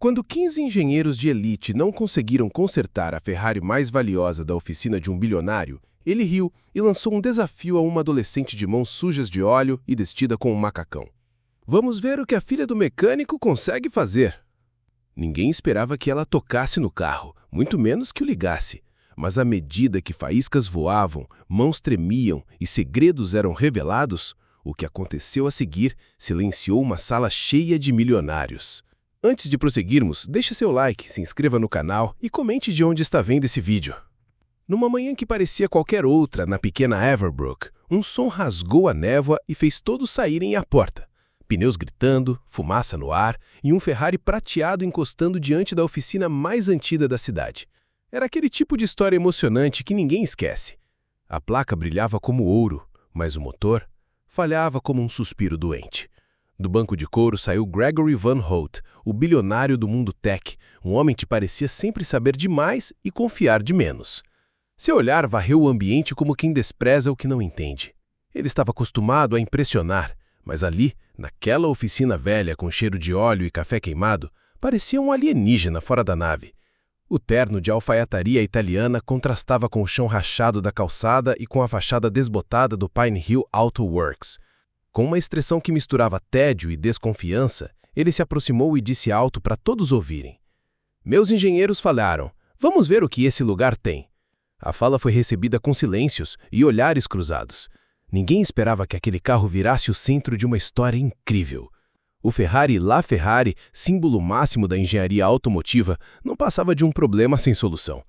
Quando 15 engenheiros de elite não conseguiram consertar a Ferrari mais valiosa da oficina de um bilionário, ele riu e lançou um desafio a uma adolescente de mãos sujas de óleo e vestida com um macacão. Vamos ver o que a filha do mecânico consegue fazer. Ninguém esperava que ela tocasse no carro, muito menos que o ligasse. Mas à medida que faíscas voavam, mãos tremiam e segredos eram revelados, o que aconteceu a seguir silenciou uma sala cheia de milionários. Antes de prosseguirmos, deixe seu like, se inscreva no canal e comente de onde está vendo esse vídeo. Numa manhã que parecia qualquer outra na pequena Everbrook, um som rasgou a névoa e fez todos saírem à porta. Pneus gritando, fumaça no ar e um Ferrari prateado encostando diante da oficina mais antiga da cidade. Era aquele tipo de história emocionante que ninguém esquece. A placa brilhava como ouro, mas o motor falhava como um suspiro doente. Do banco de couro saiu Gregory Van Holt, o bilionário do mundo tech, um homem que parecia sempre saber demais e confiar de menos. Seu olhar varreu o ambiente como quem despreza o que não entende. Ele estava acostumado a impressionar, mas ali, naquela oficina velha com cheiro de óleo e café queimado, parecia um alienígena fora da nave. O terno de alfaiataria italiana contrastava com o chão rachado da calçada e com a fachada desbotada do Pine Hill Auto Works. Com uma expressão que misturava tédio e desconfiança, ele se aproximou e disse alto para todos ouvirem. Meus engenheiros falaram, vamos ver o que esse lugar tem. A fala foi recebida com silêncios e olhares cruzados. Ninguém esperava que aquele carro virasse o centro de uma história incrível. O Ferrari LaFerrari, símbolo máximo da engenharia automotiva, não passava de um problema sem solução.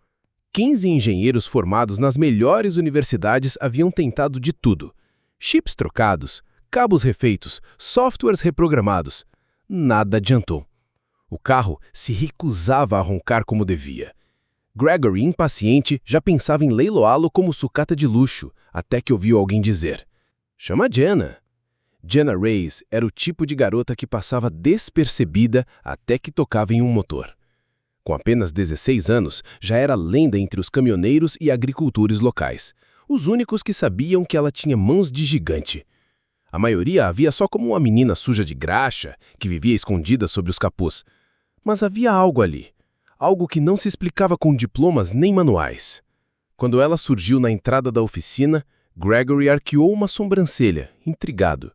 15 engenheiros formados nas melhores universidades haviam tentado de tudo. Chips trocados, cabos refeitos, softwares reprogramados. Nada adiantou. O carro se recusava a roncar como devia. Gregory, impaciente, já pensava em leiloá-lo como sucata de luxo, até que ouviu alguém dizer: "Chama Jenna." Jenna Reyes era o tipo de garota que passava despercebida até que tocava em um motor. Com apenas 16 anos, já era lenda entre os caminhoneiros e agricultores locais, os únicos que sabiam que ela tinha mãos de gigante. A maioria a via só como uma menina suja de graxa, que vivia escondida sob os capôs. Mas havia algo ali, algo que não se explicava com diplomas nem manuais. Quando ela surgiu na entrada da oficina, Gregory arqueou uma sobrancelha, intrigado.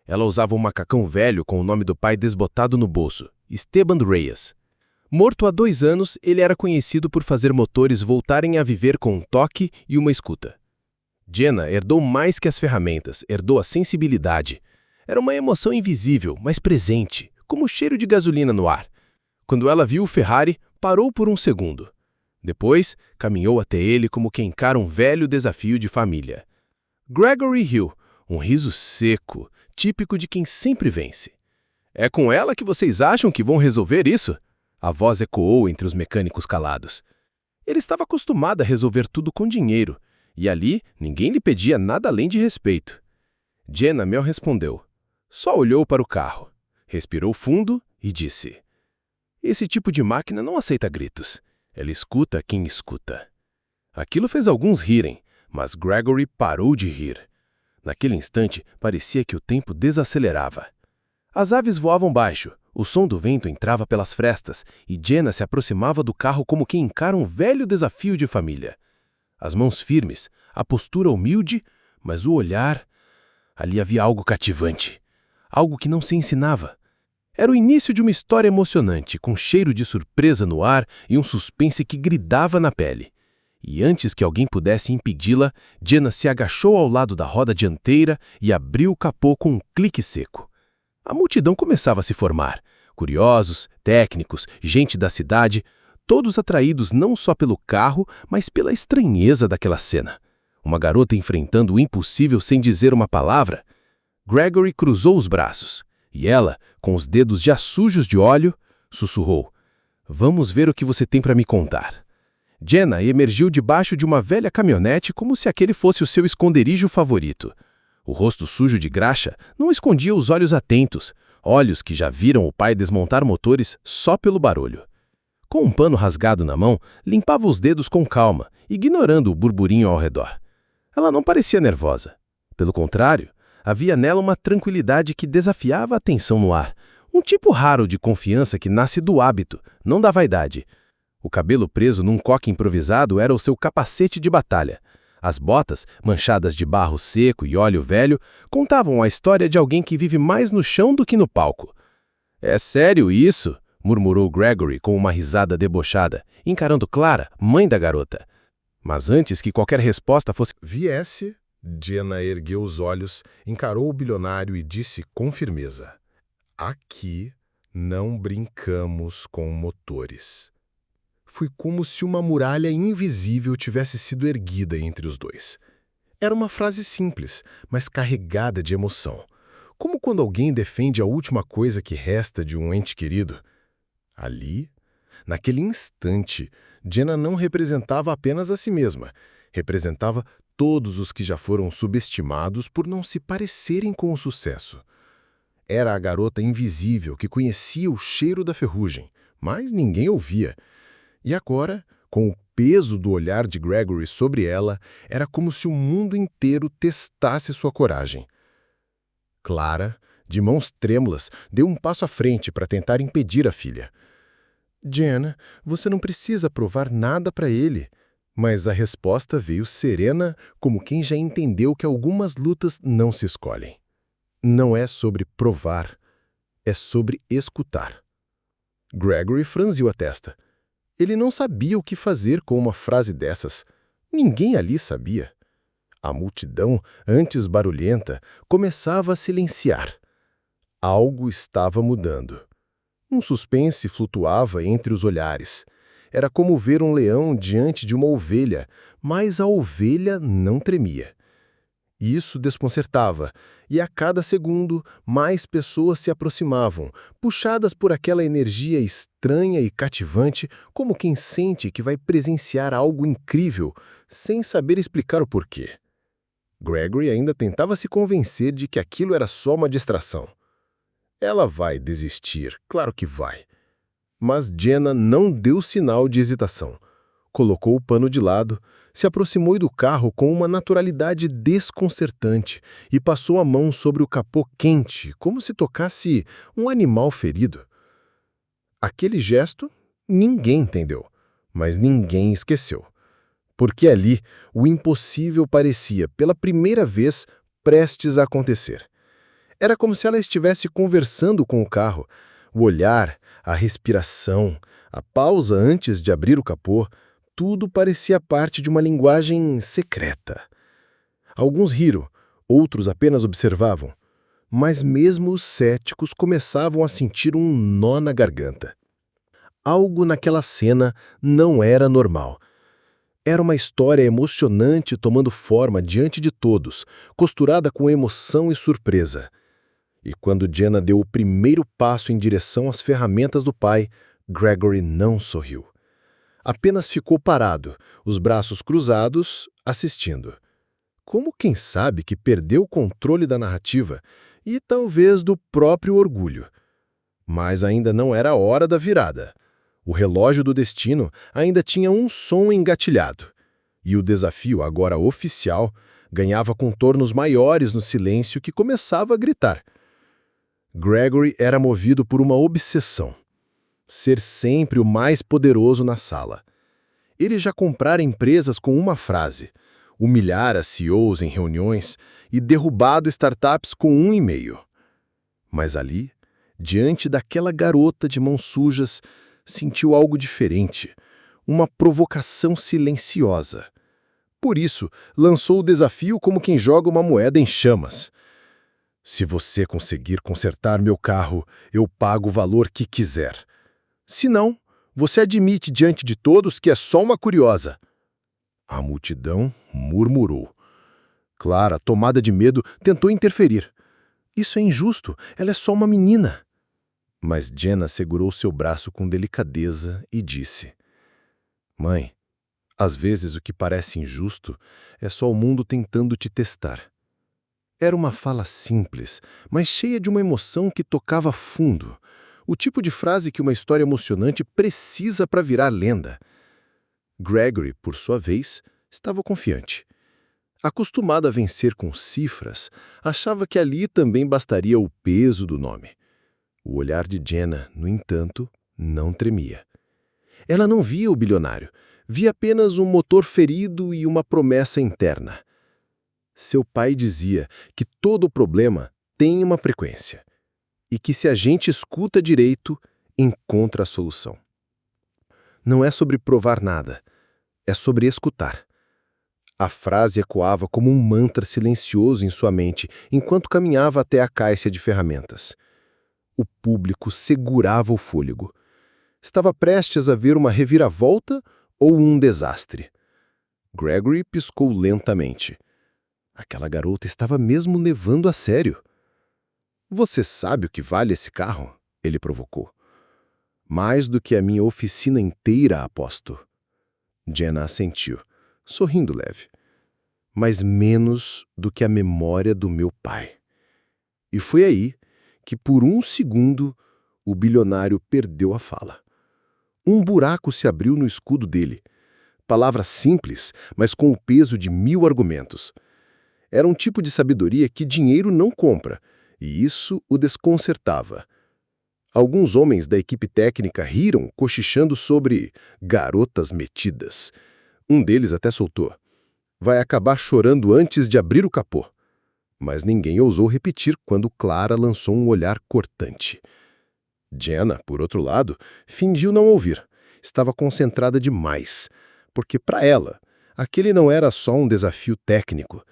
Ela usava um macacão velho com o nome do pai desbotado no bolso, Esteban Reyes. Morto há 2 anos, ele era conhecido por fazer motores voltarem a viver com um toque e uma escuta. Jenna herdou mais que as ferramentas, herdou a sensibilidade. Era uma emoção invisível, mas presente, como o cheiro de gasolina no ar. Quando ela viu o Ferrari, parou por um segundo. Depois, caminhou até ele como quem encara um velho desafio de família. Gregory riu, um riso seco, típico de quem sempre vence. É com ela que vocês acham que vão resolver isso? A voz ecoou entre os mecânicos calados. Ele estava acostumado a resolver tudo com dinheiro, e ali ninguém lhe pedia nada além de respeito. Jenna Mel respondeu. Só olhou para o carro, respirou fundo e disse: Esse tipo de máquina não aceita gritos. Ela escuta quem escuta. Aquilo fez alguns rirem, mas Gregory parou de rir. Naquele instante, parecia que o tempo desacelerava. As aves voavam baixo, o som do vento entrava pelas frestas e Jenna se aproximava do carro como quem encara um velho desafio de família. As mãos firmes, a postura humilde, mas o olhar... Ali havia algo cativante, algo que não se ensinava. Era o início de uma história emocionante, com cheiro de surpresa no ar e um suspense que gridava na pele. E antes que alguém pudesse impedi-la, Jenna se agachou ao lado da roda dianteira e abriu o capô com um clique seco. A multidão começava a se formar. Curiosos, técnicos, gente da cidade, todos atraídos não só pelo carro, mas pela estranheza daquela cena. Uma garota enfrentando o impossível sem dizer uma palavra. Gregory cruzou os braços, e ela, com os dedos já sujos de óleo, sussurrou: Vamos ver o que você tem para me contar. Jenna emergiu debaixo de uma velha caminhonete como se aquele fosse o seu esconderijo favorito. O rosto sujo de graxa não escondia os olhos atentos, olhos que já viram o pai desmontar motores só pelo barulho. Com um pano rasgado na mão, limpava os dedos com calma, ignorando o burburinho ao redor. Ela não parecia nervosa. Pelo contrário, havia nela uma tranquilidade que desafiava a tensão no ar, Um tipo raro de confiança que nasce do hábito, não da vaidade. O cabelo preso num coque improvisado era o seu capacete de batalha. As botas, manchadas de barro seco e óleo velho, contavam a história de alguém que vive mais no chão do que no palco. "É sério isso?" murmurou Gregory com uma risada debochada, encarando Clara, mãe da garota. Mas antes que qualquer resposta fosse Viesse, Jenna ergueu os olhos, encarou o bilionário e disse com firmeza: "Aqui não brincamos com motores." Foi como se uma muralha invisível tivesse sido erguida entre os dois. Era uma frase simples, mas carregada de emoção. Como quando alguém defende a última coisa que resta de um ente querido. Ali, naquele instante, Jenna não representava apenas a si mesma, representava todos os que já foram subestimados por não se parecerem com o sucesso. Era a garota invisível que conhecia o cheiro da ferrugem, mas ninguém ouvia. E agora, com o peso do olhar de Gregory sobre ela, era como se o mundo inteiro testasse sua coragem. Clara, de mãos trêmulas, deu um passo à frente para tentar impedir a filha. "Jenna, você não precisa provar nada para ele." Mas a resposta veio serena, como quem já entendeu que algumas lutas não se escolhem. Não é sobre provar, é sobre escutar. Gregory franziu a testa. Ele não sabia o que fazer com uma frase dessas. Ninguém ali sabia. A multidão, antes barulhenta, começava a silenciar. Algo estava mudando. Um suspense flutuava entre os olhares. Era como ver um leão diante de uma ovelha, mas a ovelha não tremia. Isso desconcertava, e a cada segundo mais pessoas se aproximavam, puxadas por aquela energia estranha e cativante, como quem sente que vai presenciar algo incrível, sem saber explicar o porquê. Gregory ainda tentava se convencer de que aquilo era só uma distração. Ela vai desistir, claro que vai. Mas Jenna não deu sinal de hesitação. Colocou o pano de lado, se aproximou do carro com uma naturalidade desconcertante e passou a mão sobre o capô quente, como se tocasse um animal ferido. Aquele gesto, ninguém entendeu, mas ninguém esqueceu. Porque ali, o impossível parecia, pela primeira vez, prestes a acontecer. Era como se ela estivesse conversando com o carro. O olhar, a respiração, a pausa antes de abrir o capô, tudo parecia parte de uma linguagem secreta. Alguns riram, outros apenas observavam. Mas mesmo os céticos começavam a sentir um nó na garganta. Algo naquela cena não era normal. Era uma história emocionante tomando forma diante de todos, costurada com emoção e surpresa. E quando Jenna deu o primeiro passo em direção às ferramentas do pai, Gregory não sorriu. Apenas ficou parado, os braços cruzados, assistindo. Como quem sabe que perdeu o controle da narrativa e talvez do próprio orgulho. Mas ainda não era a hora da virada. O relógio do destino ainda tinha um som engatilhado. E o desafio, agora oficial, ganhava contornos maiores no silêncio que começava a gritar. Gregory era movido por uma obsessão. Ser sempre o mais poderoso na sala. Ele já comprara empresas com uma frase, humilhara CEOs em reuniões e derrubado startups com um e-mail. Mas ali, diante daquela garota de mãos sujas, sentiu algo diferente, uma provocação silenciosa. Por isso, lançou o desafio como quem joga uma moeda em chamas. "Se você conseguir consertar meu carro, eu pago o valor que quiser. Se não, você admite diante de todos que é só uma curiosa." A multidão murmurou. Clara, tomada de medo, tentou interferir. "Isso é injusto, ela é só uma menina." Mas Jenna segurou seu braço com delicadeza e disse: "Mãe, às vezes o que parece injusto é só o mundo tentando te testar." Era uma fala simples, mas cheia de uma emoção que tocava fundo. O tipo de frase que uma história emocionante precisa para virar lenda. Gregory, por sua vez, estava confiante. Acostumado a vencer com cifras, achava que ali também bastaria o peso do nome. O olhar de Jenna, no entanto, não tremia. Ela não via o bilionário, via apenas um motor ferido e uma promessa interna. Seu pai dizia que todo problema tem uma frequência e que se a gente escuta direito, encontra a solução. Não é sobre provar nada, é sobre escutar. A frase ecoava como um mantra silencioso em sua mente enquanto caminhava até a caixa de ferramentas. O público segurava o fôlego. Estava prestes a ver uma reviravolta ou um desastre. Gregory piscou lentamente. Aquela garota estava mesmo levando a sério. "Você sabe o que vale esse carro?" ele provocou. "Mais do que a minha oficina inteira, aposto." Jenna assentiu, sorrindo leve. "Mas menos do que a memória do meu pai." E foi aí que, por um segundo, o bilionário perdeu a fala. Um buraco se abriu no escudo dele. Palavras simples, mas com o peso de 1000 argumentos. Era um tipo de sabedoria que dinheiro não compra, e isso o desconcertava. Alguns homens da equipe técnica riram, cochichando sobre garotas metidas. Um deles até soltou: "Vai acabar chorando antes de abrir o capô." Mas ninguém ousou repetir quando Clara lançou um olhar cortante. Jenna, por outro lado, fingiu não ouvir. Estava concentrada demais, porque para ela, aquele não era só um desafio técnico,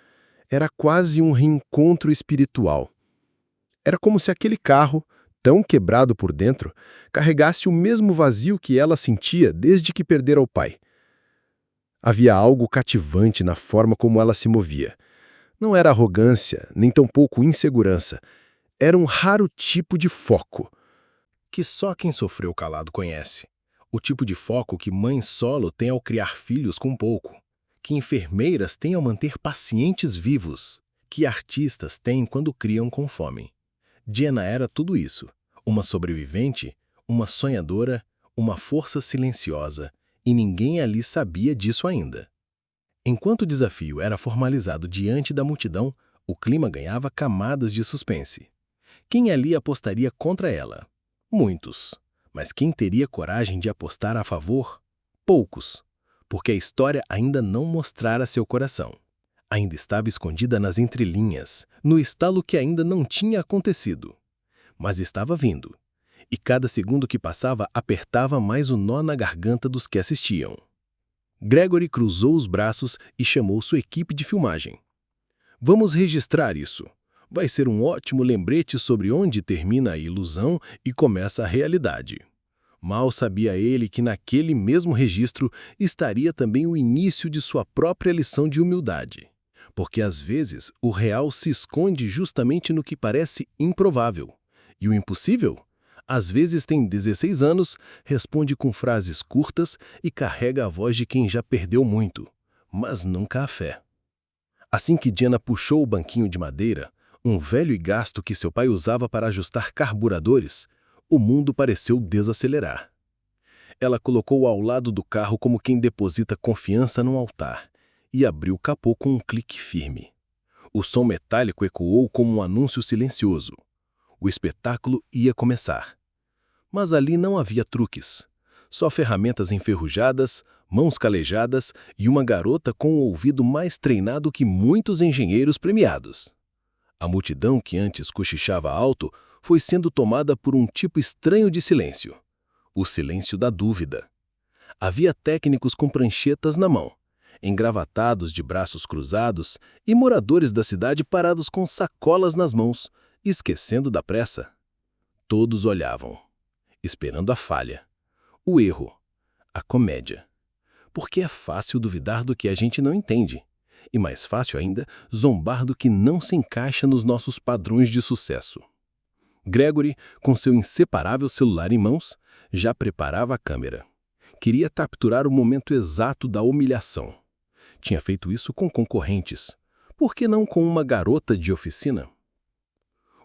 era quase um reencontro espiritual. Era como se aquele carro, tão quebrado por dentro, carregasse o mesmo vazio que ela sentia desde que perdera o pai. Havia algo cativante na forma como ela se movia. Não era arrogância, nem tampouco insegurança. Era um raro tipo de foco, que só quem sofreu calado conhece. O tipo de foco que mãe solo tem ao criar filhos com pouco, que enfermeiras têm ao manter pacientes vivos, que artistas têm quando criam com fome. Jenna era tudo isso, uma sobrevivente, uma sonhadora, uma força silenciosa, e ninguém ali sabia disso ainda. Enquanto o desafio era formalizado diante da multidão, o clima ganhava camadas de suspense. Quem ali apostaria contra ela? Muitos. Mas quem teria coragem de apostar a favor? Poucos. Porque a história ainda não mostrara seu coração. Ainda estava escondida nas entrelinhas, no estalo que ainda não tinha acontecido. Mas estava vindo. E cada segundo que passava apertava mais o nó na garganta dos que assistiam. Gregory cruzou os braços e chamou sua equipe de filmagem. "Vamos registrar isso. Vai ser um ótimo lembrete sobre onde termina a ilusão e começa a realidade." Mal sabia ele que naquele mesmo registro estaria também o início de sua própria lição de humildade. Porque às vezes o real se esconde justamente no que parece improvável. E o impossível? Às vezes tem 16 anos, responde com frases curtas e carrega a voz de quem já perdeu muito, mas nunca a fé. Assim que Jenna puxou o banquinho de madeira, um velho e gasto que seu pai usava para ajustar carburadores, o mundo pareceu desacelerar. Ela colocou-o ao lado do carro como quem deposita confiança num altar e abriu o capô com um clique firme. O som metálico ecoou como um anúncio silencioso. O espetáculo ia começar. Mas ali não havia truques. Só ferramentas enferrujadas, mãos calejadas e uma garota com o ouvido mais treinado que muitos engenheiros premiados. A multidão que antes cochichava alto foi sendo tomada por um tipo estranho de silêncio. O silêncio da dúvida. Havia técnicos com pranchetas na mão, engravatados de braços cruzados, e moradores da cidade parados com sacolas nas mãos, esquecendo da pressa. Todos olhavam, esperando a falha, o erro, a comédia. Porque é fácil duvidar do que a gente não entende, e mais fácil ainda, zombar do que não se encaixa nos nossos padrões de sucesso. Gregory, com seu inseparável celular em mãos, já preparava a câmera. Queria capturar o momento exato da humilhação. Tinha feito isso com concorrentes. Por que não com uma garota de oficina?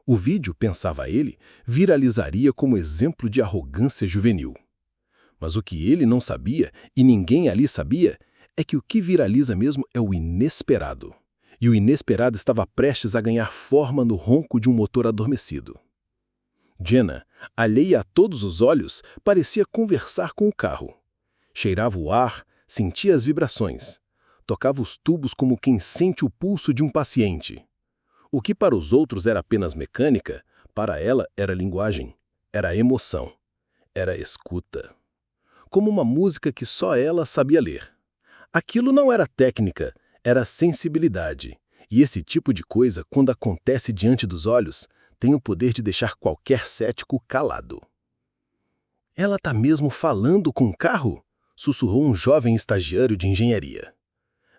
O vídeo, pensava ele, viralizaria como exemplo de arrogância juvenil. Mas o que ele não sabia, e ninguém ali sabia, é que o que viraliza mesmo é o inesperado. E o inesperado estava prestes a ganhar forma no ronco de um motor adormecido. Jenna, alheia a todos os olhos, parecia conversar com o carro. Cheirava o ar, sentia as vibrações. Tocava os tubos como quem sente o pulso de um paciente. O que para os outros era apenas mecânica, para ela era linguagem, era emoção, era escuta. Como uma música que só ela sabia ler. Aquilo não era técnica, era sensibilidade. E esse tipo de coisa, quando acontece diante dos olhos, tem o poder de deixar qualquer cético calado. Ela tá mesmo falando com o carro? Sussurrou um jovem estagiário de engenharia.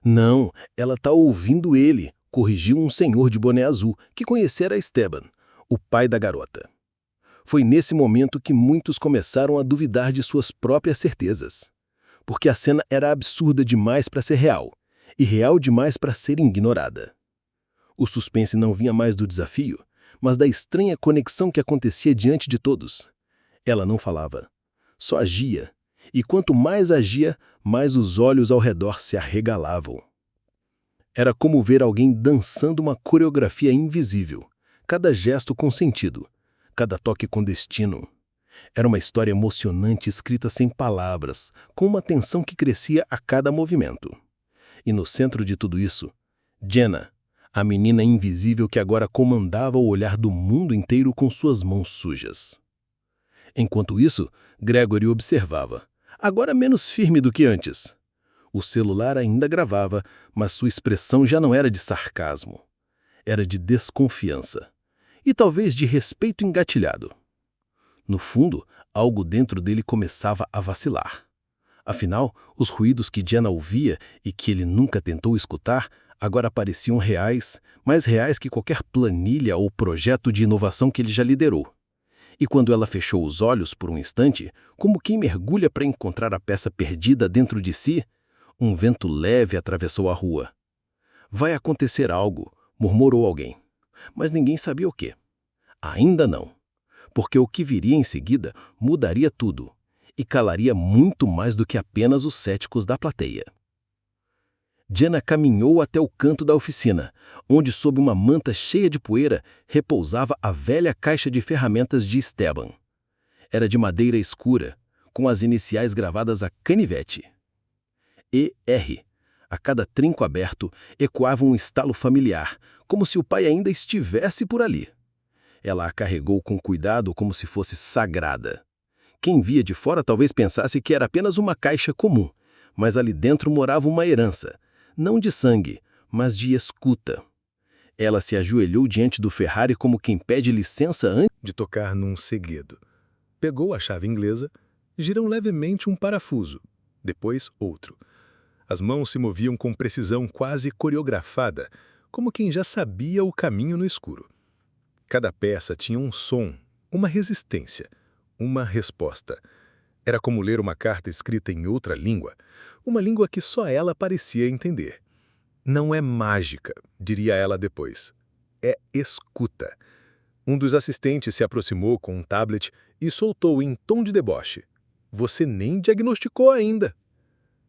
Não, ela tá ouvindo ele, corrigiu um senhor de boné azul que conhecera Esteban, o pai da garota. Foi nesse momento que muitos começaram a duvidar de suas próprias certezas. Porque a cena era absurda demais para ser real, e real demais para ser ignorada. O suspense não vinha mais do desafio, mas da estranha conexão que acontecia diante de todos. Ela não falava, só agia, e quanto mais agia, mais os olhos ao redor se arregalavam. Era como ver alguém dançando uma coreografia invisível, cada gesto com sentido, cada toque com destino. Era uma história emocionante escrita sem palavras, com uma tensão que crescia a cada movimento. E no centro de tudo isso, Jenna, a menina invisível que agora comandava o olhar do mundo inteiro com suas mãos sujas. Enquanto isso, Gregory observava, agora menos firme do que antes. O celular ainda gravava, mas sua expressão já não era de sarcasmo. Era de desconfiança. E talvez de respeito engatilhado. No fundo, algo dentro dele começava a vacilar. Afinal, os ruídos que Jenna ouvia e que ele nunca tentou escutar, agora pareciam reais, mais reais que qualquer planilha ou projeto de inovação que ele já liderou. E quando ela fechou os olhos por um instante, como quem mergulha para encontrar a peça perdida dentro de si, um vento leve atravessou a rua. Vai acontecer algo, murmurou alguém. Mas ninguém sabia o quê. Ainda não. Porque o que viria em seguida mudaria tudo e calaria muito mais do que apenas os céticos da plateia. Jenna caminhou até o canto da oficina, onde sob uma manta cheia de poeira repousava a velha caixa de ferramentas de Esteban. Era de madeira escura, com as iniciais gravadas a canivete. E.R. A cada trinco aberto ecoava um estalo familiar, como se o pai ainda estivesse por ali. Ela a carregou com cuidado como se fosse sagrada. Quem via de fora talvez pensasse que era apenas uma caixa comum, mas ali dentro morava uma herança, não de sangue, mas de escuta. Ela se ajoelhou diante do Ferrari como quem pede licença antes De tocar num segredo. Pegou a chave inglesa, girou levemente um parafuso, depois outro. As mãos se moviam com precisão quase coreografada, como quem já sabia o caminho no escuro. Cada peça tinha um som, uma resistência, uma resposta. Era como ler uma carta escrita em outra língua, uma língua que só ela parecia entender. Não é mágica, diria ela depois. É escuta. Um dos assistentes se aproximou com um tablet e soltou em tom de deboche. Você nem diagnosticou ainda.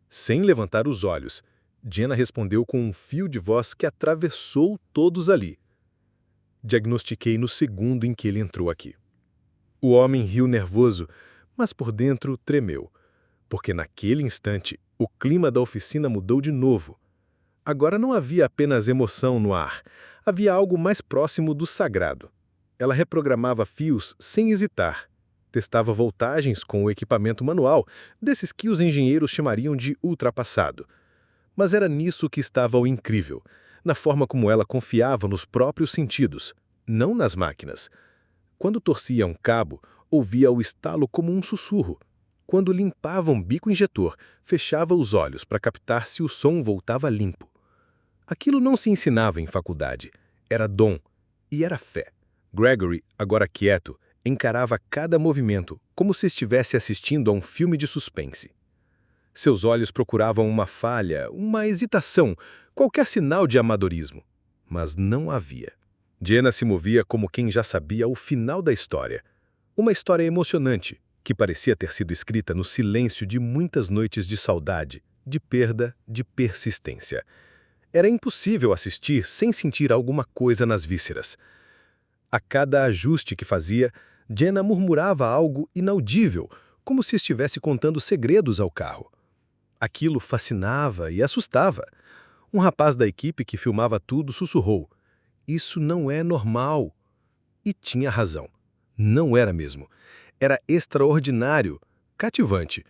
Sem levantar os olhos, Jenna respondeu com um fio de voz que atravessou todos ali. Diagnostiquei no segundo em que ele entrou aqui. O homem riu nervoso, mas por dentro tremeu, porque naquele instante o clima da oficina mudou de novo. Agora não havia apenas emoção no ar, havia algo mais próximo do sagrado. Ela reprogramava fios sem hesitar. Testava voltagens com o equipamento manual, desses que os engenheiros chamariam de ultrapassado. Mas era nisso que estava o incrível, na forma como ela confiava nos próprios sentidos, não nas máquinas. Quando torcia um cabo, ouvia o estalo como um sussurro. Quando limpava um bico injetor, fechava os olhos para captar se o som voltava limpo. Aquilo não se ensinava em faculdade. Era dom e era fé. Gregory, agora quieto, encarava cada movimento como se estivesse assistindo a um filme de suspense. Seus olhos procuravam uma falha, uma hesitação, qualquer sinal de amadorismo. Mas não havia. Jenna se movia como quem já sabia o final da história. Uma história emocionante, que parecia ter sido escrita no silêncio de muitas noites de saudade, de perda, de persistência. Era impossível assistir sem sentir alguma coisa nas vísceras. A cada ajuste que fazia, Jenna murmurava algo inaudível, como se estivesse contando segredos ao carro. Aquilo fascinava e assustava. Um rapaz da equipe que filmava tudo sussurrou: "Isso não é normal." E tinha razão. Não era mesmo. Era extraordinário, cativante.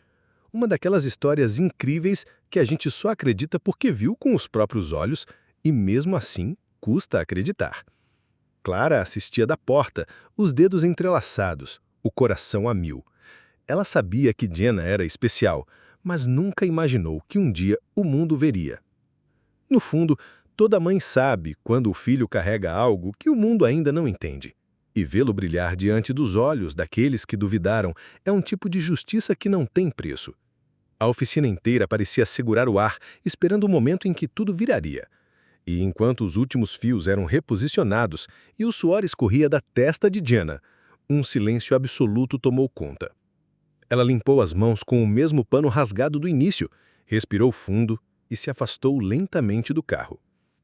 Uma daquelas histórias incríveis que a gente só acredita porque viu com os próprios olhos e, mesmo assim, custa acreditar. Clara assistia da porta, os dedos entrelaçados, o coração a mil. Ela sabia que Jenna era especial, mas nunca imaginou que um dia o mundo veria. No fundo, toda mãe sabe quando o filho carrega algo que o mundo ainda não entende. E vê-lo brilhar diante dos olhos daqueles que duvidaram é um tipo de justiça que não tem preço. A oficina inteira parecia segurar o ar, esperando o momento em que tudo viraria. E enquanto os últimos fios eram reposicionados e o suor escorria da testa de Jenna, um silêncio absoluto tomou conta. Ela limpou as mãos com o mesmo pano rasgado do início, respirou fundo e se afastou lentamente do carro.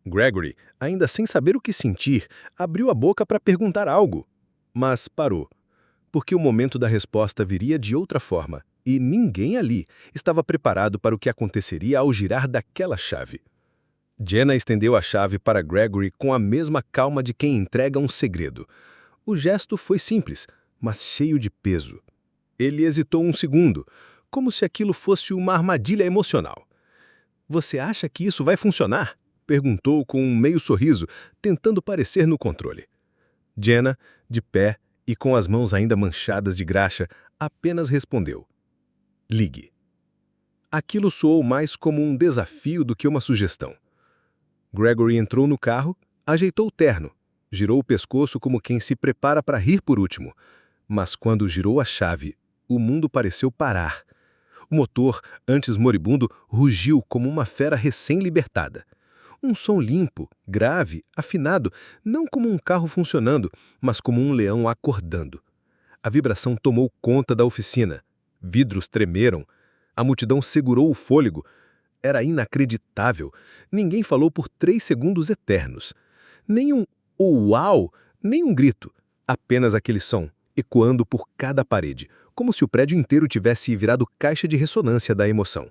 Gregory, ainda sem saber o que sentir, abriu a boca para perguntar algo, mas parou, porque o momento da resposta viria de outra forma, e ninguém ali estava preparado para o que aconteceria ao girar daquela chave. Jenna estendeu a chave para Gregory com a mesma calma de quem entrega um segredo. O gesto foi simples, mas cheio de peso. Ele hesitou um segundo, como se aquilo fosse uma armadilha emocional. "Você acha que isso vai funcionar?" perguntou com um meio sorriso, tentando parecer no controle. Jenna, de pé e com as mãos ainda manchadas de graxa, apenas respondeu: "Ligue." Aquilo soou mais como um desafio do que uma sugestão. Gregory entrou no carro, ajeitou o terno, girou o pescoço como quem se prepara para rir por último. Mas quando girou a chave, o mundo pareceu parar. O motor, antes moribundo, rugiu como uma fera recém-libertada. Um som limpo, grave, afinado, não como um carro funcionando, mas como um leão acordando. A vibração tomou conta da oficina. Vidros tremeram. A multidão segurou o fôlego. Era inacreditável. Ninguém falou por 3 segundos eternos. Nem um "uau", nem um grito. Apenas aquele som, ecoando por cada parede, como se o prédio inteiro tivesse virado caixa de ressonância da emoção.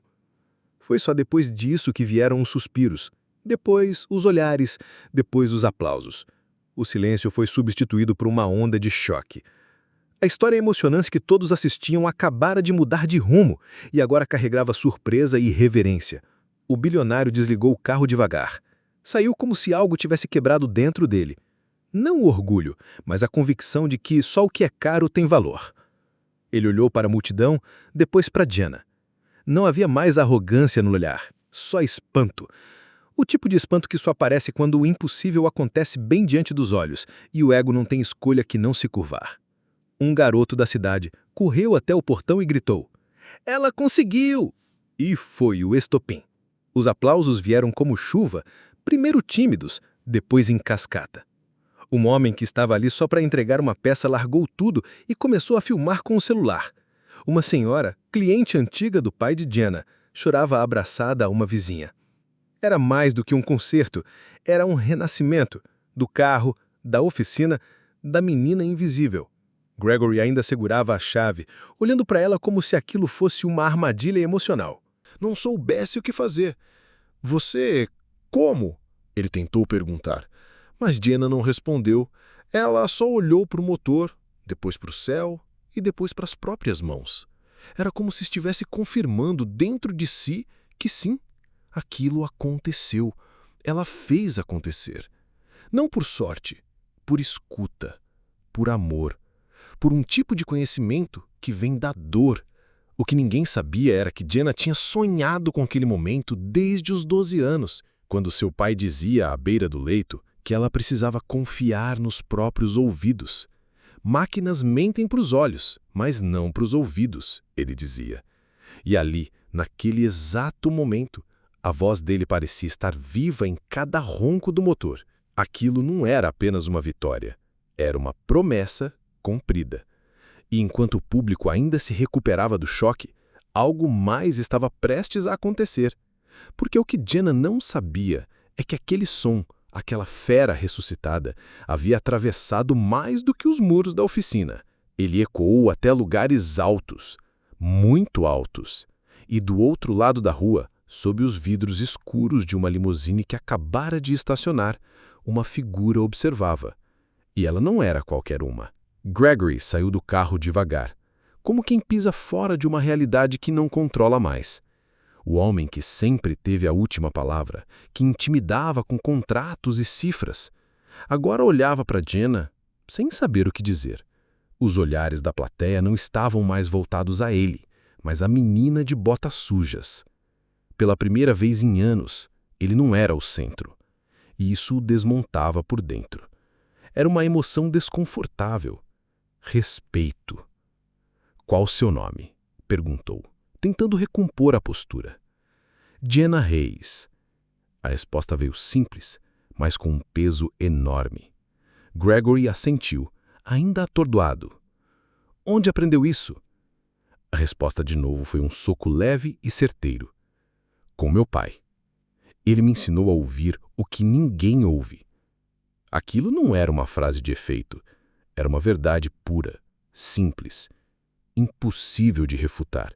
Foi só depois disso que vieram os suspiros. Depois, os olhares, depois os aplausos. O silêncio foi substituído por uma onda de choque. A história emocionante que todos assistiam acabara de mudar de rumo e agora carregava surpresa e reverência. O bilionário desligou o carro devagar. Saiu como se algo tivesse quebrado dentro dele. Não o orgulho, mas a convicção de que só o que é caro tem valor. Ele olhou para a multidão, depois para Jenna. Não havia mais arrogância no olhar, só espanto. O tipo de espanto que só aparece quando o impossível acontece bem diante dos olhos e o ego não tem escolha que não se curvar. Um garoto da cidade correu até o portão e gritou: "Ela conseguiu!" E foi o estopim. Os aplausos vieram como chuva, primeiro tímidos, depois em cascata. Um homem que estava ali só para entregar uma peça largou tudo e começou a filmar com o celular. Uma senhora, cliente antiga do pai de Jenna, chorava abraçada a uma vizinha. Era mais do que um concerto, era um renascimento, do carro, da oficina, da menina invisível. Gregory ainda segurava a chave, olhando para ela como se aquilo fosse uma armadilha emocional. Não soubesse o que fazer. "Você... como?" ele tentou perguntar. Mas Jenna não respondeu. Ela só olhou para o motor, depois para o céu e depois para as próprias mãos. Era como se estivesse confirmando dentro de si que sim, aquilo aconteceu. Ela fez acontecer. Não por sorte, por escuta, por amor, por um tipo de conhecimento que vem da dor. O que ninguém sabia era que Jenna tinha sonhado com aquele momento desde os 12 anos, quando seu pai dizia à beira do leito que ela precisava confiar nos próprios ouvidos. "Máquinas mentem para os olhos, mas não para os ouvidos", ele dizia. E ali, naquele exato momento, a voz dele parecia estar viva em cada ronco do motor. Aquilo não era apenas uma vitória, era uma promessa cumprida. E enquanto o público ainda se recuperava do choque, algo mais estava prestes a acontecer. Porque o que Jenna não sabia é que aquele som, aquela fera ressuscitada, havia atravessado mais do que os muros da oficina. Ele ecoou até lugares altos, muito altos, e do outro lado da rua, sob os vidros escuros de uma limusine que acabara de estacionar, uma figura observava. E ela não era qualquer uma. Gregory saiu do carro devagar, como quem pisa fora de uma realidade que não controla mais. O homem que sempre teve a última palavra, que intimidava com contratos e cifras, agora olhava para Jenna sem saber o que dizer. Os olhares da plateia não estavam mais voltados a ele, mas à menina de botas sujas. Pela primeira vez em anos, ele não era o centro. E isso o desmontava por dentro. Era uma emoção desconfortável. Respeito. "Qual o seu nome?" perguntou, tentando recompor a postura. "Jenna Reis." A resposta veio simples, mas com um peso enorme. Gregory assentiu, ainda atordoado. "Onde aprendeu isso?" A resposta de novo foi um soco leve e certeiro. "Com meu pai. Ele me ensinou a ouvir o que ninguém ouve." Aquilo não era uma frase de efeito. Era uma verdade pura, simples, impossível de refutar.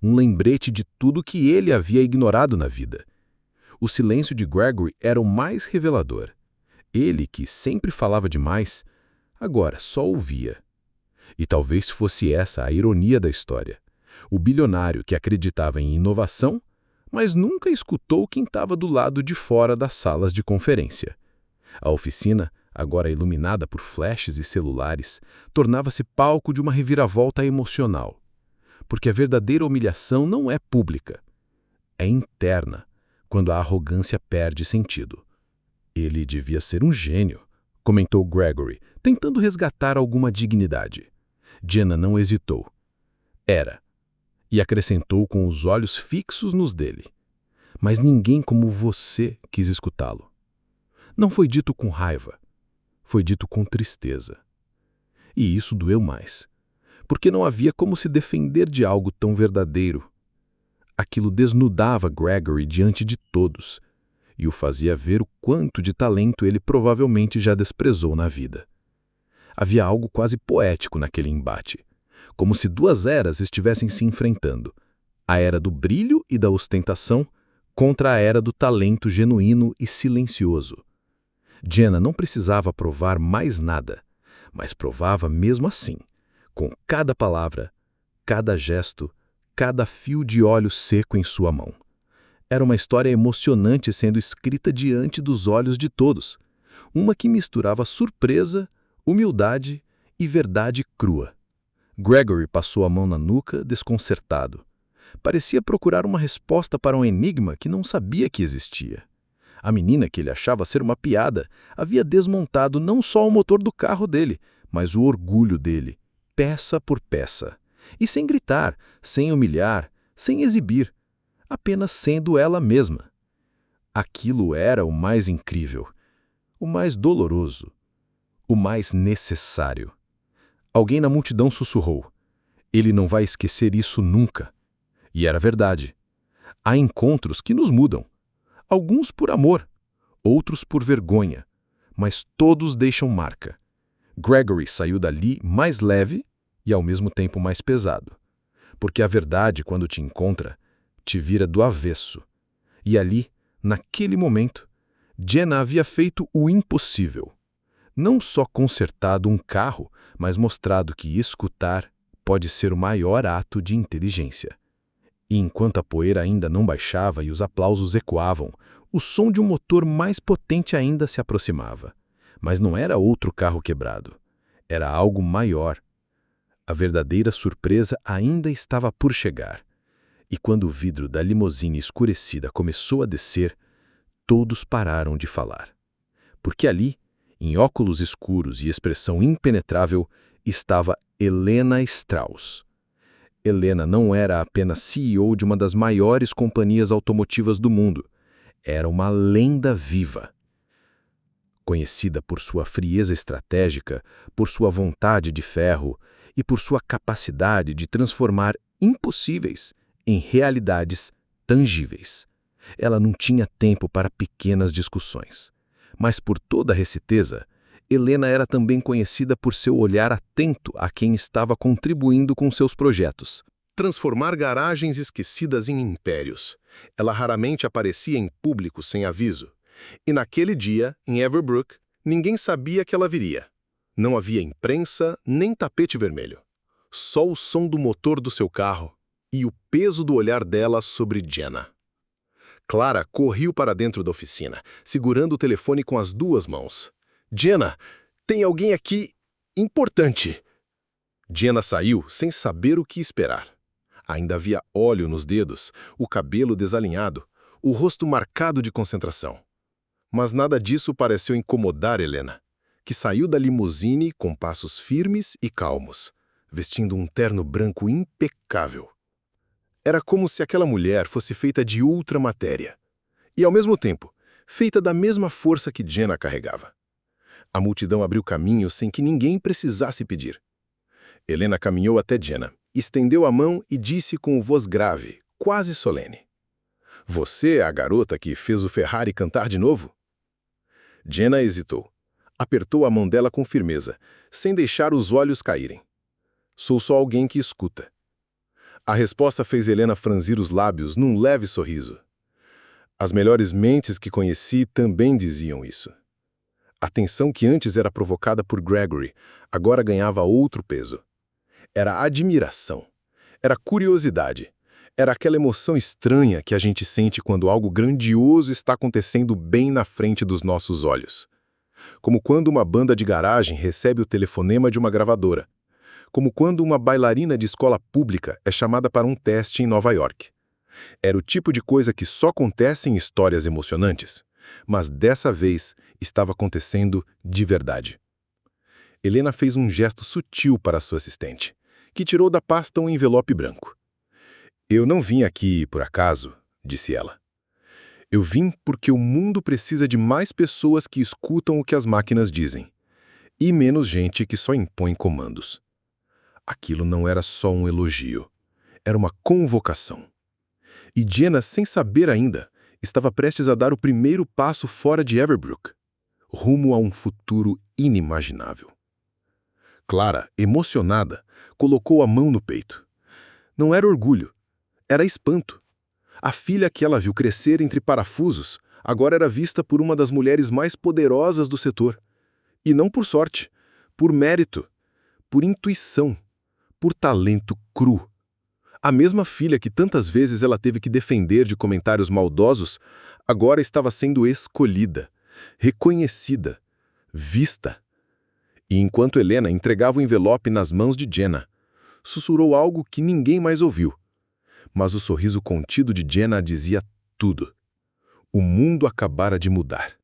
Um lembrete de tudo que ele havia ignorado na vida. O silêncio de Gregory era o mais revelador. Ele, que sempre falava demais, agora só ouvia. E talvez fosse essa a ironia da história. O bilionário que acreditava em inovação, mas nunca escutou quem estava do lado de fora das salas de conferência. A oficina, agora iluminada por flashes e celulares, tornava-se palco de uma reviravolta emocional. Porque a verdadeira humilhação não é pública. É interna, quando a arrogância perde sentido. "Ele devia ser um gênio", comentou Gregory, tentando resgatar alguma dignidade. Jenna não hesitou. "Era." E acrescentou com os olhos fixos nos dele. "Mas ninguém como você quis escutá-lo." Não foi dito com raiva. Foi dito com tristeza. E isso doeu mais, porque não havia como se defender de algo tão verdadeiro. Aquilo desnudava Gregory diante de todos e o fazia ver o quanto de talento ele provavelmente já desprezou na vida. Havia algo quase poético naquele embate, como se duas eras estivessem se enfrentando, a era do brilho e da ostentação contra a era do talento genuíno e silencioso. Jenna não precisava provar mais nada, mas provava mesmo assim, com cada palavra, cada gesto, cada fio de óleo seco em sua mão. Era uma história emocionante sendo escrita diante dos olhos de todos, uma que misturava surpresa, humildade e verdade crua. Gregory passou a mão na nuca, desconcertado. Parecia procurar uma resposta para um enigma que não sabia que existia. A menina, que ele achava ser uma piada, havia desmontado não só o motor do carro dele, mas o orgulho dele, peça por peça. E sem gritar, sem humilhar, sem exibir, apenas sendo ela mesma. Aquilo era o mais incrível, o mais doloroso, o mais necessário. Alguém na multidão sussurrou: "Ele não vai esquecer isso nunca." E era verdade. Há encontros que nos mudam. Alguns por amor, outros por vergonha, mas todos deixam marca. Gregory saiu dali mais leve e ao mesmo tempo mais pesado. Porque a verdade, quando te encontra, te vira do avesso. E ali, naquele momento, Jenna havia feito o impossível. Não só consertado um carro, mas mostrado que escutar pode ser o maior ato de inteligência. E enquanto a poeira ainda não baixava e os aplausos ecoavam, o som de um motor mais potente ainda se aproximava. Mas não era outro carro quebrado. Era algo maior. A verdadeira surpresa ainda estava por chegar. E quando o vidro da limusine escurecida começou a descer, todos pararam de falar. Porque ali, em óculos escuros e expressão impenetrável, estava Helena Strauss. Helena não era apenas CEO de uma das maiores companhias automotivas do mundo. Era uma lenda viva. Conhecida por sua frieza estratégica, por sua vontade de ferro e por sua capacidade de transformar impossíveis em realidades tangíveis. Ela não tinha tempo para pequenas discussões. Mas por toda a reciteza, Helena era também conhecida por seu olhar atento a quem estava contribuindo com seus projetos. Transformar garagens esquecidas em impérios. Ela raramente aparecia em público sem aviso. E naquele dia, em Everbrook, ninguém sabia que ela viria. Não havia imprensa nem tapete vermelho. Só o som do motor do seu carro e o peso do olhar dela sobre Jenna. Clara correu para dentro da oficina, segurando o telefone com as duas mãos. Jenna, tem alguém aqui importante. Jenna saiu sem saber o que esperar. Ainda havia óleo nos dedos, o cabelo desalinhado, o rosto marcado de concentração. Mas nada disso pareceu incomodar Helena, que saiu da limusine com passos firmes e calmos, vestindo um terno branco impecável. Era como se aquela mulher fosse feita de ultramatéria, e ao mesmo tempo, feita da mesma força que Jenna carregava. A multidão abriu caminho sem que ninguém precisasse pedir. Helena caminhou até Jenna, estendeu a mão e disse com voz grave, quase solene: "Você é a garota que fez o Ferrari cantar de novo?" Jenna hesitou. Apertou a mão dela com firmeza, sem deixar os olhos caírem. "Sou só alguém que escuta." A resposta fez Helena franzir os lábios num leve sorriso. As melhores mentes que conheci também diziam isso. A tensão que antes era provocada por Gregory agora ganhava outro peso. Era admiração. Era curiosidade. Era aquela emoção estranha que a gente sente quando algo grandioso está acontecendo bem na frente dos nossos olhos. Como quando uma banda de garagem recebe o telefonema de uma gravadora. Como quando uma bailarina de escola pública é chamada para um teste em Nova York. Era o tipo de coisa que só acontece em histórias emocionantes, mas dessa vez estava acontecendo de verdade. Helena fez um gesto sutil para sua assistente, que tirou da pasta um envelope branco. "Eu não vim aqui por acaso", disse ela. "Eu vim porque o mundo precisa de mais pessoas que escutam o que as máquinas dizem, e menos gente que só impõe comandos." Aquilo não era só um elogio, era uma convocação. E Jenna, sem saber ainda, estava prestes a dar o primeiro passo fora de Everbrook, rumo a um futuro inimaginável. Clara, emocionada, colocou a mão no peito. Não era orgulho, era espanto. A filha que ela viu crescer entre parafusos agora era vista por uma das mulheres mais poderosas do setor. E não por sorte, por mérito, por intuição, por talento cru. A mesma filha que tantas vezes ela teve que defender de comentários maldosos, agora estava sendo escolhida, reconhecida, vista. E enquanto Helena entregava o envelope nas mãos de Jenna, sussurrou algo que ninguém mais ouviu. Mas o sorriso contido de Jenna dizia tudo. O mundo acabara de mudar.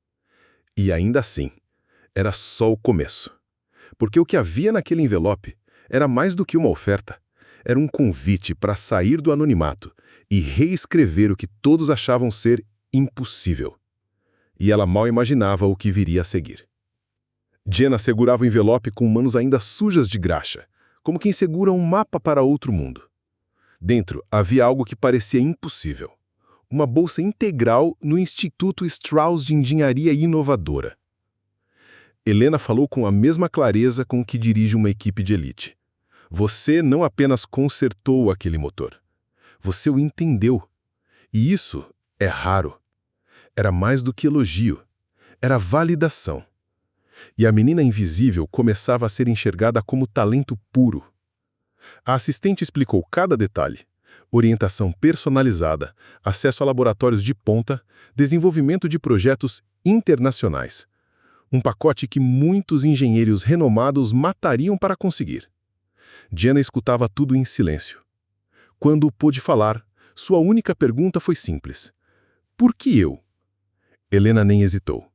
E ainda assim, era só o começo. Porque o que havia naquele envelope era mais do que uma oferta. Era um convite para sair do anonimato e reescrever o que todos achavam ser impossível. E ela mal imaginava o que viria a seguir. Jenna segurava o envelope com mãos ainda sujas de graxa, como quem segura um mapa para outro mundo. Dentro havia algo que parecia impossível. Uma bolsa integral no Instituto Strauss de Engenharia Inovadora. Helena falou com a mesma clareza com que dirige uma equipe de elite. Você não apenas consertou aquele motor. Você o entendeu. E isso é raro. Era mais do que elogio. Era validação. E a menina invisível começava a ser enxergada como talento puro. A assistente explicou cada detalhe. Orientação personalizada, acesso a laboratórios de ponta, desenvolvimento de projetos internacionais. Um pacote que muitos engenheiros renomados matariam para conseguir. Jenna escutava tudo em silêncio. Quando pôde falar, sua única pergunta foi simples. Por que eu? Helena nem hesitou.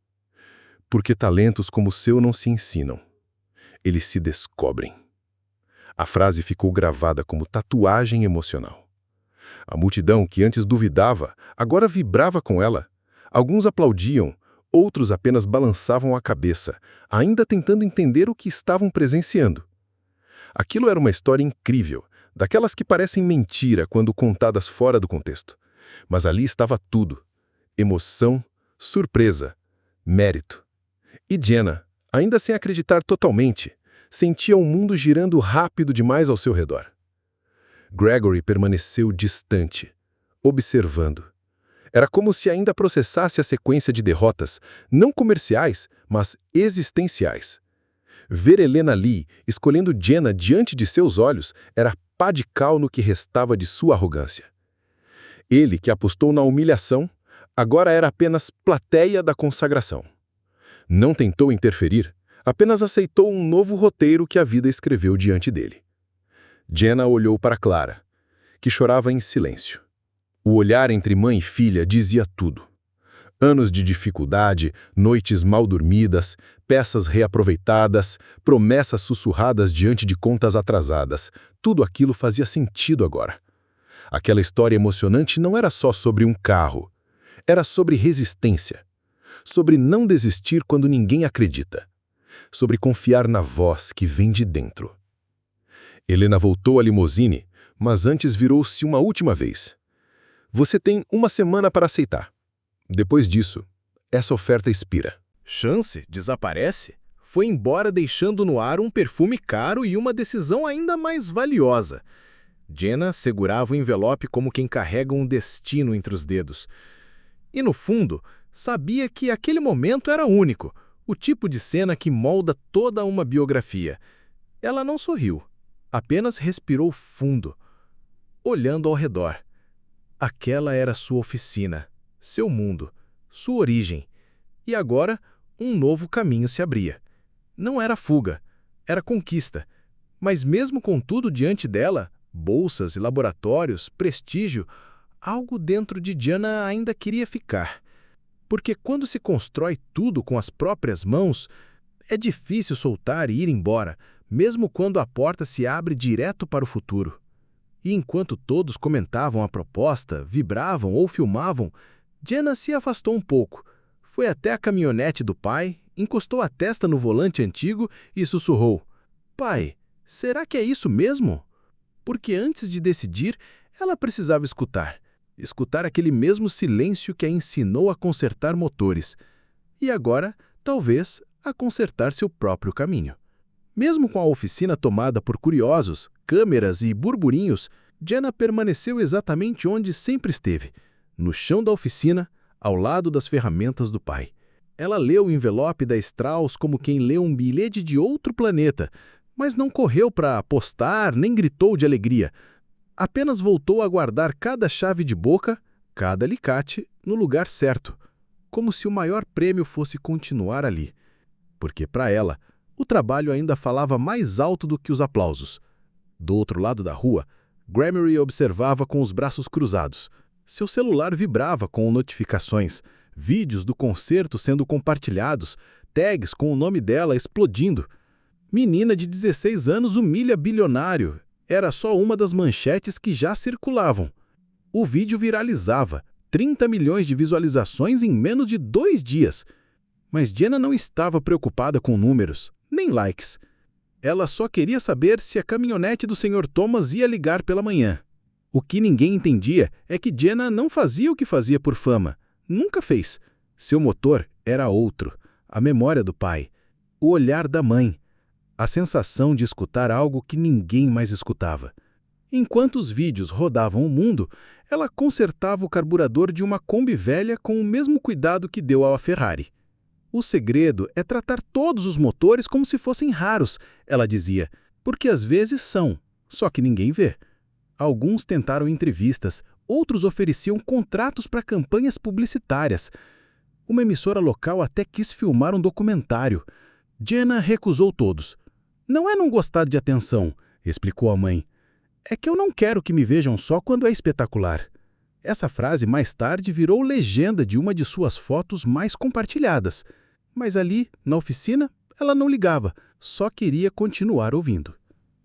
Porque talentos como o seu não se ensinam. Eles se descobrem. A frase ficou gravada como tatuagem emocional. A multidão, que antes duvidava, agora vibrava com ela. Alguns aplaudiam, outros apenas balançavam a cabeça, ainda tentando entender o que estavam presenciando. Aquilo era uma história incrível, daquelas que parecem mentira quando contadas fora do contexto. Mas ali estava tudo: emoção, surpresa, mérito. E Jenna, Ainda sem acreditar totalmente, sentia o mundo girando rápido demais ao seu redor. Gregory permaneceu distante, observando. Era como se ainda processasse a sequência de derrotas, não comerciais, mas existenciais. Ver Helena Lee escolhendo Jenna diante de seus olhos era pá de cal no que restava de sua arrogância. Ele, que apostou na humilhação, agora era apenas plateia da consagração. Não tentou interferir, apenas aceitou um novo roteiro que a vida escreveu diante dele. Jenna olhou para Clara, que chorava em silêncio. O olhar entre mãe e filha dizia tudo. Anos de dificuldade, noites mal dormidas, peças reaproveitadas, promessas sussurradas diante de contas atrasadas. Tudo aquilo fazia sentido agora. Aquela história emocionante não era só sobre um carro. Era sobre resistência. Sobre não desistir quando ninguém acredita. Sobre confiar na voz que vem de dentro. Helena voltou à limusine, mas antes virou-se uma última vez. Você tem uma semana para aceitar. Depois disso, essa oferta expira. Chance desaparece? Foi embora deixando no ar um perfume caro e uma decisão ainda mais valiosa. Jenna segurava o envelope como quem carrega um destino entre os dedos. E no fundo, sabia que aquele momento era único, o tipo de cena que molda toda uma biografia. Ela não sorriu, apenas respirou fundo, olhando ao redor. Aquela era sua oficina, seu mundo, sua origem. E agora, um novo caminho se abria. Não era fuga, era conquista. Mas mesmo com tudo diante dela, bolsas e laboratórios, prestígio, algo dentro de Jenna ainda queria ficar. Porque quando se constrói tudo com as próprias mãos, é difícil soltar e ir embora, mesmo quando a porta se abre direto para o futuro. E enquanto todos comentavam a proposta, vibravam ou filmavam, Jenna se afastou um pouco. Foi até a caminhonete do pai, encostou a testa no volante antigo e sussurrou: "Pai, será que é isso mesmo?" Porque antes de decidir, ela precisava escutar. Escutar aquele mesmo silêncio que a ensinou a consertar motores. E agora, talvez, a consertar seu próprio caminho. Mesmo com a oficina tomada por curiosos, câmeras e burburinhos, Jenna permaneceu exatamente onde sempre esteve, no chão da oficina, ao lado das ferramentas do pai. Ela leu o envelope da Strauss como quem lê um bilhete de outro planeta, mas não correu para apostar nem gritou de alegria. Apenas voltou a guardar cada chave de boca, cada alicate, no lugar certo, como se o maior prêmio fosse continuar ali. Porque, para ela, o trabalho ainda falava mais alto do que os aplausos. Do outro lado da rua, Gregory observava com os braços cruzados. Seu celular vibrava com notificações, vídeos do concerto sendo compartilhados, tags com o nome dela explodindo. Menina de 16 anos humilha bilionário. Era só uma das manchetes que já circulavam. O vídeo viralizava, 30 milhões de visualizações em menos de 2 dias. Mas Jenna não estava preocupada com números, nem likes. Ela só queria saber se a caminhonete do Sr. Thomas ia ligar pela manhã. O que ninguém entendia é que Jenna não fazia o que fazia por fama. Nunca fez. Seu motor era outro. A memória do pai. O olhar da mãe. A sensação de escutar algo que ninguém mais escutava. Enquanto os vídeos rodavam o mundo, ela consertava o carburador de uma Kombi velha com o mesmo cuidado que deu à Ferrari. O segredo é tratar todos os motores como se fossem raros, ela dizia, porque às vezes são, só que ninguém vê. Alguns tentaram entrevistas, outros ofereciam contratos para campanhas publicitárias. Uma emissora local até quis filmar um documentário. Jenna recusou todos. Não é não gostar de atenção, explicou a mãe. É que eu não quero que me vejam só quando é espetacular. Essa frase mais tarde virou legenda de uma de suas fotos mais compartilhadas. Mas ali, na oficina, ela não ligava, só queria continuar ouvindo.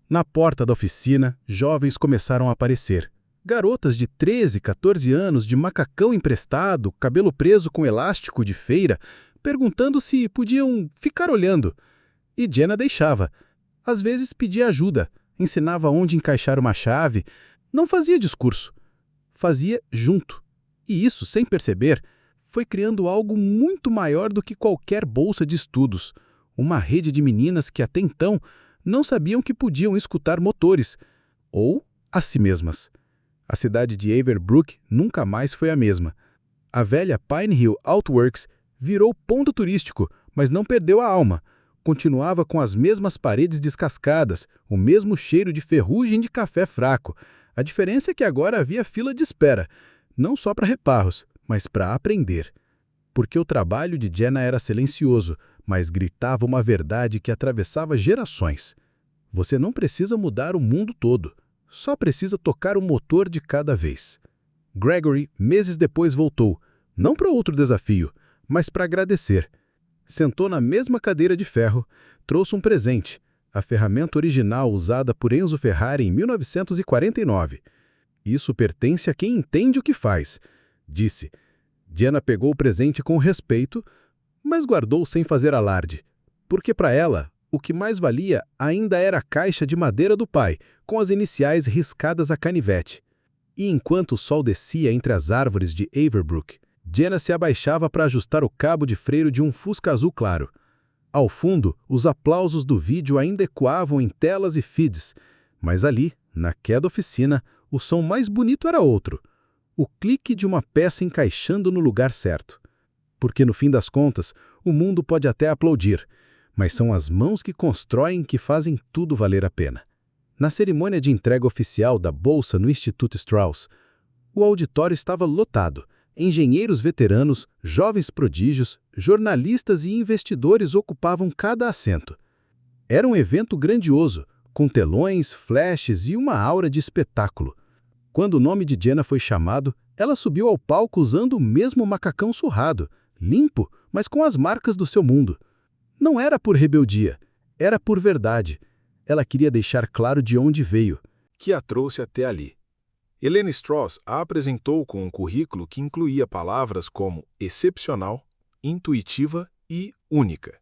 Na porta da oficina, jovens começaram a aparecer. Garotas de 13, 14 anos, de macacão emprestado, cabelo preso com elástico de feira, perguntando se podiam ficar olhando. E Jenna deixava. Às vezes pedia ajuda, ensinava onde encaixar uma chave. Não fazia discurso. Fazia junto. E isso, sem perceber, foi criando algo muito maior do que qualquer bolsa de estudos. uma rede de meninas que até então não sabiam que podiam escutar motores, ou a si mesmas. A cidade de Averbrook nunca mais foi a mesma. A velha Pine Hill Outworks virou ponto turístico, mas não perdeu a alma. Continuava com as mesmas paredes descascadas, o mesmo cheiro de ferrugem de café fraco. A diferença é que agora havia fila de espera, não só para reparos, mas para aprender. Porque o trabalho de Jenna era silencioso, mas gritava uma verdade que atravessava gerações. Você não precisa mudar o mundo todo, só precisa tocar o motor de cada vez. Gregory, meses depois, voltou, não para outro desafio, mas para agradecer. Sentou na mesma cadeira de ferro, trouxe um presente, a ferramenta original usada por Enzo Ferrari em 1949. Isso pertence a quem entende o que faz, disse. Jenna pegou o presente com respeito, mas guardou sem fazer alarde, porque para ela, o que mais valia ainda era a caixa de madeira do pai, com as iniciais riscadas a canivete. E enquanto o sol descia entre as árvores de Averbrook, Jenna se abaixava para ajustar o cabo de freio de um Fusca azul claro. Ao fundo, os aplausos do vídeo ainda ecoavam em telas e feeds, mas ali, na queda oficina, o som mais bonito era outro. O clique de uma peça encaixando no lugar certo. Porque, no fim das contas, o mundo pode até aplaudir, mas são as mãos que constroem que fazem tudo valer a pena. Na cerimônia de entrega oficial da bolsa no Instituto Strauss, o auditório estava lotado. Engenheiros veteranos, jovens prodígios, jornalistas e investidores ocupavam cada assento. Era um evento grandioso, com telões, flashes e uma aura de espetáculo. Quando o nome de Jenna foi chamado, ela subiu ao palco usando o mesmo macacão surrado, limpo, mas com as marcas do seu mundo. Não era por rebeldia, era por verdade. Ela queria deixar claro de onde veio, que a trouxe até ali. Helene Strauss a apresentou com um currículo que incluía palavras como excepcional, intuitiva e única.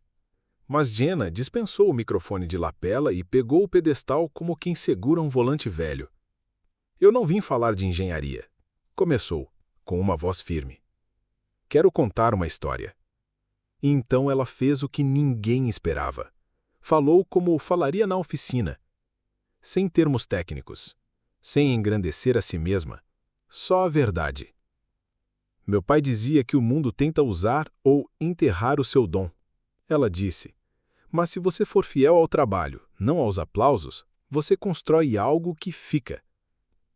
Mas Jenna dispensou o microfone de lapela e pegou o pedestal como quem segura um volante velho. Eu não vim falar de engenharia. Começou, com uma voz firme. Quero contar uma história. E então ela fez o que ninguém esperava. Falou como falaria na oficina. Sem termos técnicos. Sem engrandecer a si mesma. Só a verdade. Meu pai dizia que o mundo tenta usar ou enterrar o seu dom. Ela disse, mas se você for fiel ao trabalho, não aos aplausos, você constrói algo que fica.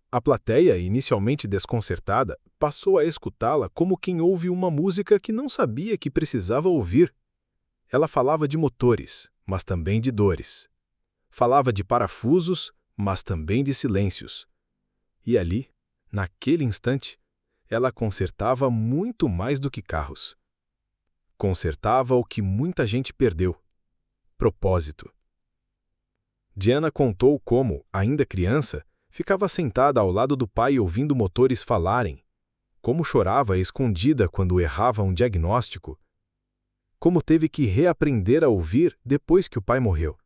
A plateia, inicialmente desconcertada, passou a escutá-la como quem ouve uma música que não sabia que precisava ouvir. Ela falava de motores, mas também de dores. Falava de parafusos, mas também de silêncios. E ali, naquele instante, ela consertava muito mais do que carros. Consertava o que muita gente perdeu: propósito. Jenna contou como, ainda criança, ficava sentada ao lado do pai ouvindo motores falarem, como chorava escondida quando errava um diagnóstico, como teve que reaprender a ouvir depois que o pai morreu.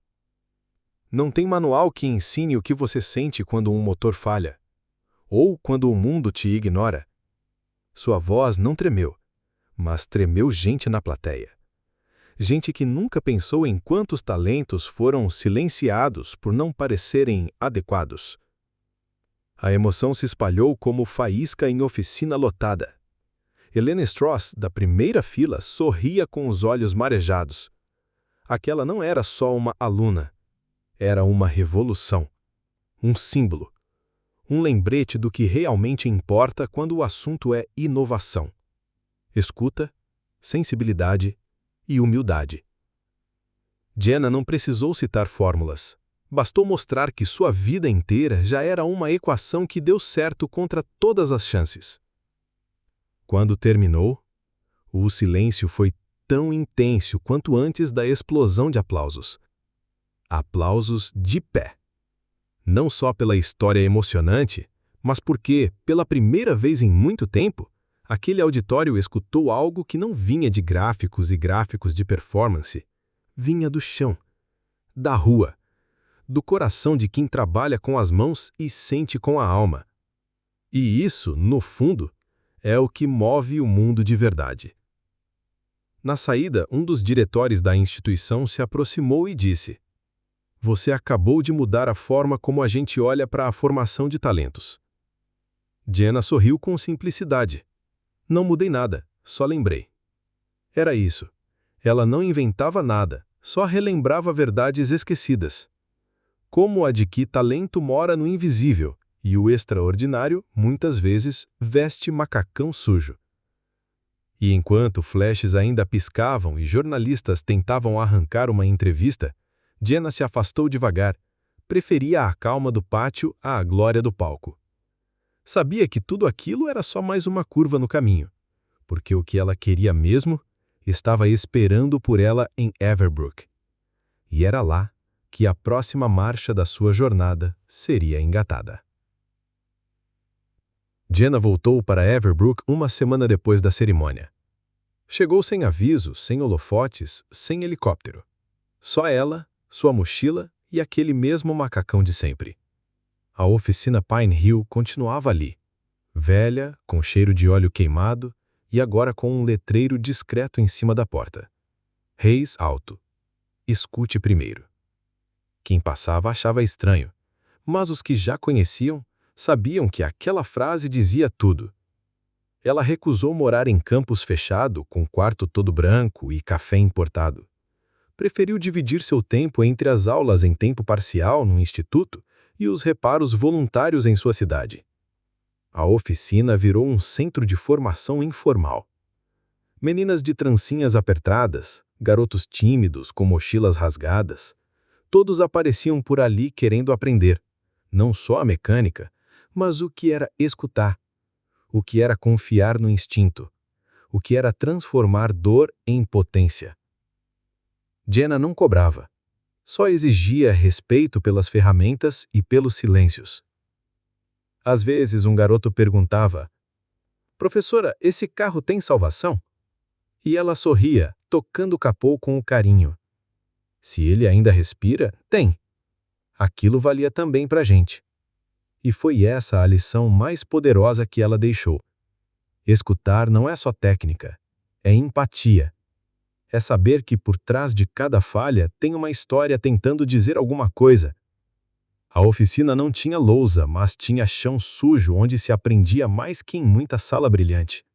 Não tem manual que ensine o que você sente quando um motor falha, ou quando o mundo te ignora. Sua voz não tremeu, mas tremeu gente na plateia. Gente que nunca pensou em quantos talentos foram silenciados por não parecerem adequados. A emoção se espalhou como faísca em oficina lotada. Helene Strauss, da primeira fila, sorria com os olhos marejados. Aquela não era só uma aluna. Era uma revolução. Um símbolo. Um lembrete do que realmente importa quando o assunto é inovação. Escuta, sensibilidade e humildade. Jenna não precisou citar fórmulas. Bastou mostrar que sua vida inteira já era uma equação que deu certo contra todas as chances. Quando terminou, o silêncio foi tão intenso quanto antes da explosão de aplausos. Aplausos de pé. Não só pela história emocionante, mas porque, pela primeira vez em muito tempo, aquele auditório escutou algo que não vinha de gráficos e gráficos de performance. Vinha do chão, da rua, do coração de quem trabalha com as mãos e sente com a alma. E isso, no fundo, é o que move o mundo de verdade. Na saída, um dos diretores da instituição se aproximou e disse: "Você acabou de mudar a forma como a gente olha para a formação de talentos." Jenna sorriu com simplicidade. "Não mudei nada, só lembrei." Era isso. Ela não inventava nada, só relembrava verdades esquecidas. Como a de que talento mora no invisível, e o extraordinário, muitas vezes, veste macacão sujo. E enquanto flashes ainda piscavam e jornalistas tentavam arrancar uma entrevista, Jenna se afastou devagar, preferia a calma do pátio à glória do palco. Sabia que tudo aquilo era só mais uma curva no caminho, porque o que ela queria mesmo estava esperando por ela em Everbrook. E era lá que a próxima marcha da sua jornada seria engatada. Jenna voltou para Everbrook uma semana depois da cerimônia. Chegou sem aviso, sem holofotes, sem helicóptero. Só ela, sua mochila e aquele mesmo macacão de sempre. A oficina Pine Hill continuava ali, velha, com cheiro de óleo queimado e agora com um letreiro discreto em cima da porta. Reis alto. Escute primeiro. Quem passava achava estranho, mas os que já conheciam sabiam que aquela frase dizia tudo. Ela recusou morar em campus fechado, com quarto todo branco e café importado. Preferiu dividir seu tempo entre as aulas em tempo parcial no instituto e os reparos voluntários em sua cidade. A oficina virou um centro de formação informal. Meninas de trancinhas apertadas, garotos tímidos com mochilas rasgadas, todos apareciam por ali querendo aprender, não só a mecânica, mas o que era escutar, o que era confiar no instinto, o que era transformar dor em potência. Jenna não cobrava, só exigia respeito pelas ferramentas e pelos silêncios. Às vezes um garoto perguntava: "Professora, esse carro tem salvação?" E ela sorria, tocando o capô com o carinho. Se ele ainda respira, tem. Aquilo valia também para a gente. E foi essa a lição mais poderosa que ela deixou. Escutar não é só técnica, é empatia. É saber que por trás de cada falha tem uma história tentando dizer alguma coisa. A oficina não tinha lousa, mas tinha chão sujo onde se aprendia mais que em muita sala brilhante.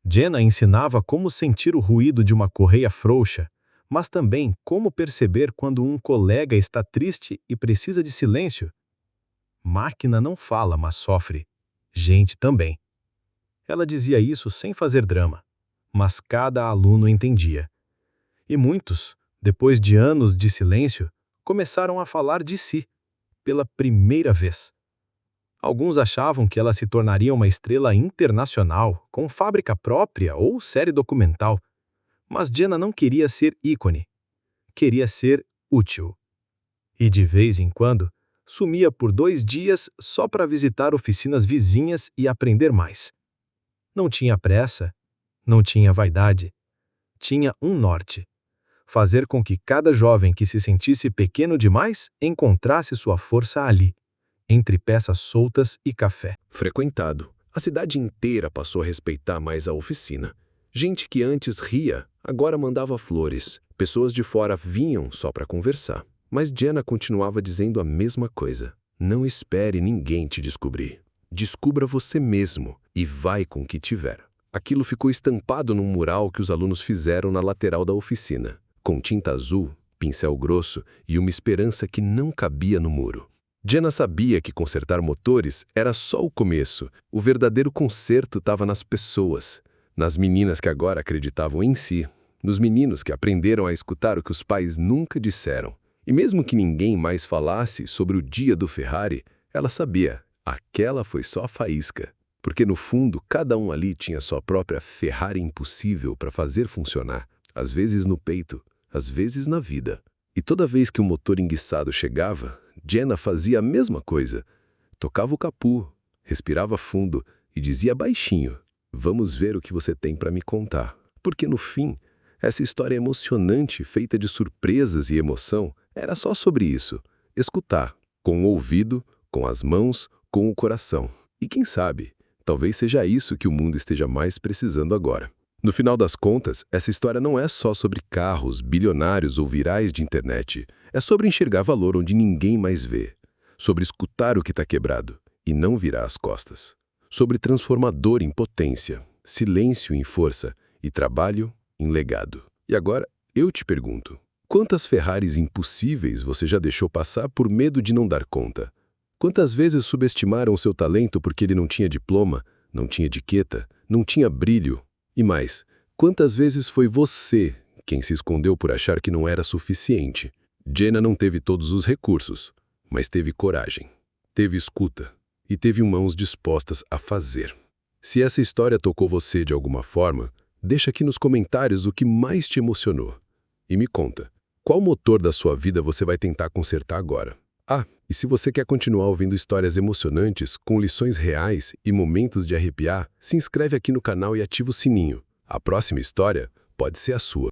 Jenna ensinava como sentir o ruído de uma correia frouxa, mas também como perceber quando um colega está triste e precisa de silêncio. Máquina não fala, mas sofre. Gente também. Ela dizia isso sem fazer drama, mas cada aluno entendia. E muitos, depois de anos de silêncio, começaram a falar de si, pela primeira vez. Alguns achavam que ela se tornaria uma estrela internacional, com fábrica própria ou série documental. Mas Jenna não queria ser ícone. Queria ser útil. E de vez em quando, sumia por 2 dias só para visitar oficinas vizinhas e aprender mais. Não tinha pressa, não tinha vaidade. Tinha um norte: fazer com que cada jovem que se sentisse pequeno demais encontrasse sua força ali, entre peças soltas e café. Frequentado, a cidade inteira passou a respeitar mais a oficina. Gente que antes ria, agora mandava flores. Pessoas de fora vinham só para conversar. Mas Jenna continuava dizendo a mesma coisa. Não espere ninguém te descobrir. Descubra você mesmo e vai com o que tiver. Aquilo ficou estampado num mural que os alunos fizeram na lateral da oficina, com tinta azul, pincel grosso e uma esperança que não cabia no muro. Jenna sabia que consertar motores era só o começo. O verdadeiro conserto estava nas pessoas, nas meninas que agora acreditavam em si, nos meninos que aprenderam a escutar o que os pais nunca disseram. E mesmo que ninguém mais falasse sobre o dia do Ferrari, ela sabia, aquela foi só a faísca. Porque no fundo, cada um ali tinha sua própria Ferrari impossível para fazer funcionar. Às vezes no peito, às vezes na vida. E toda vez que o motor enguiçado chegava, Jenna fazia a mesma coisa. Tocava o capô, respirava fundo e dizia baixinho: "Vamos ver o que você tem para me contar." Porque no fim, essa história emocionante, feita de surpresas e emoção, era só sobre isso. Escutar, com o ouvido, com as mãos, com o coração. E quem sabe, talvez seja isso que o mundo esteja mais precisando agora. No final das contas, essa história não é só sobre carros, bilionários ou virais de internet. É sobre enxergar valor onde ninguém mais vê. Sobre escutar o que está quebrado e não virar as costas. Sobre transformador em potência, silêncio em força e trabalho em legado. E agora, eu te pergunto, quantas Ferraris impossíveis você já deixou passar por medo de não dar conta? Quantas vezes subestimaram o seu talento porque ele não tinha diploma, não tinha etiqueta, não tinha brilho? E mais, quantas vezes foi você quem se escondeu por achar que não era suficiente? Jenna não teve todos os recursos, mas teve coragem, teve escuta e teve mãos dispostas a fazer. Se essa história tocou você de alguma forma, deixa aqui nos comentários o que mais te emocionou. E me conta, qual motor da sua vida você vai tentar consertar agora? Ah, e se você quer continuar ouvindo histórias emocionantes, com lições reais e momentos de arrepiar, se inscreve aqui no canal e ativa o sininho. A próxima história pode ser a sua.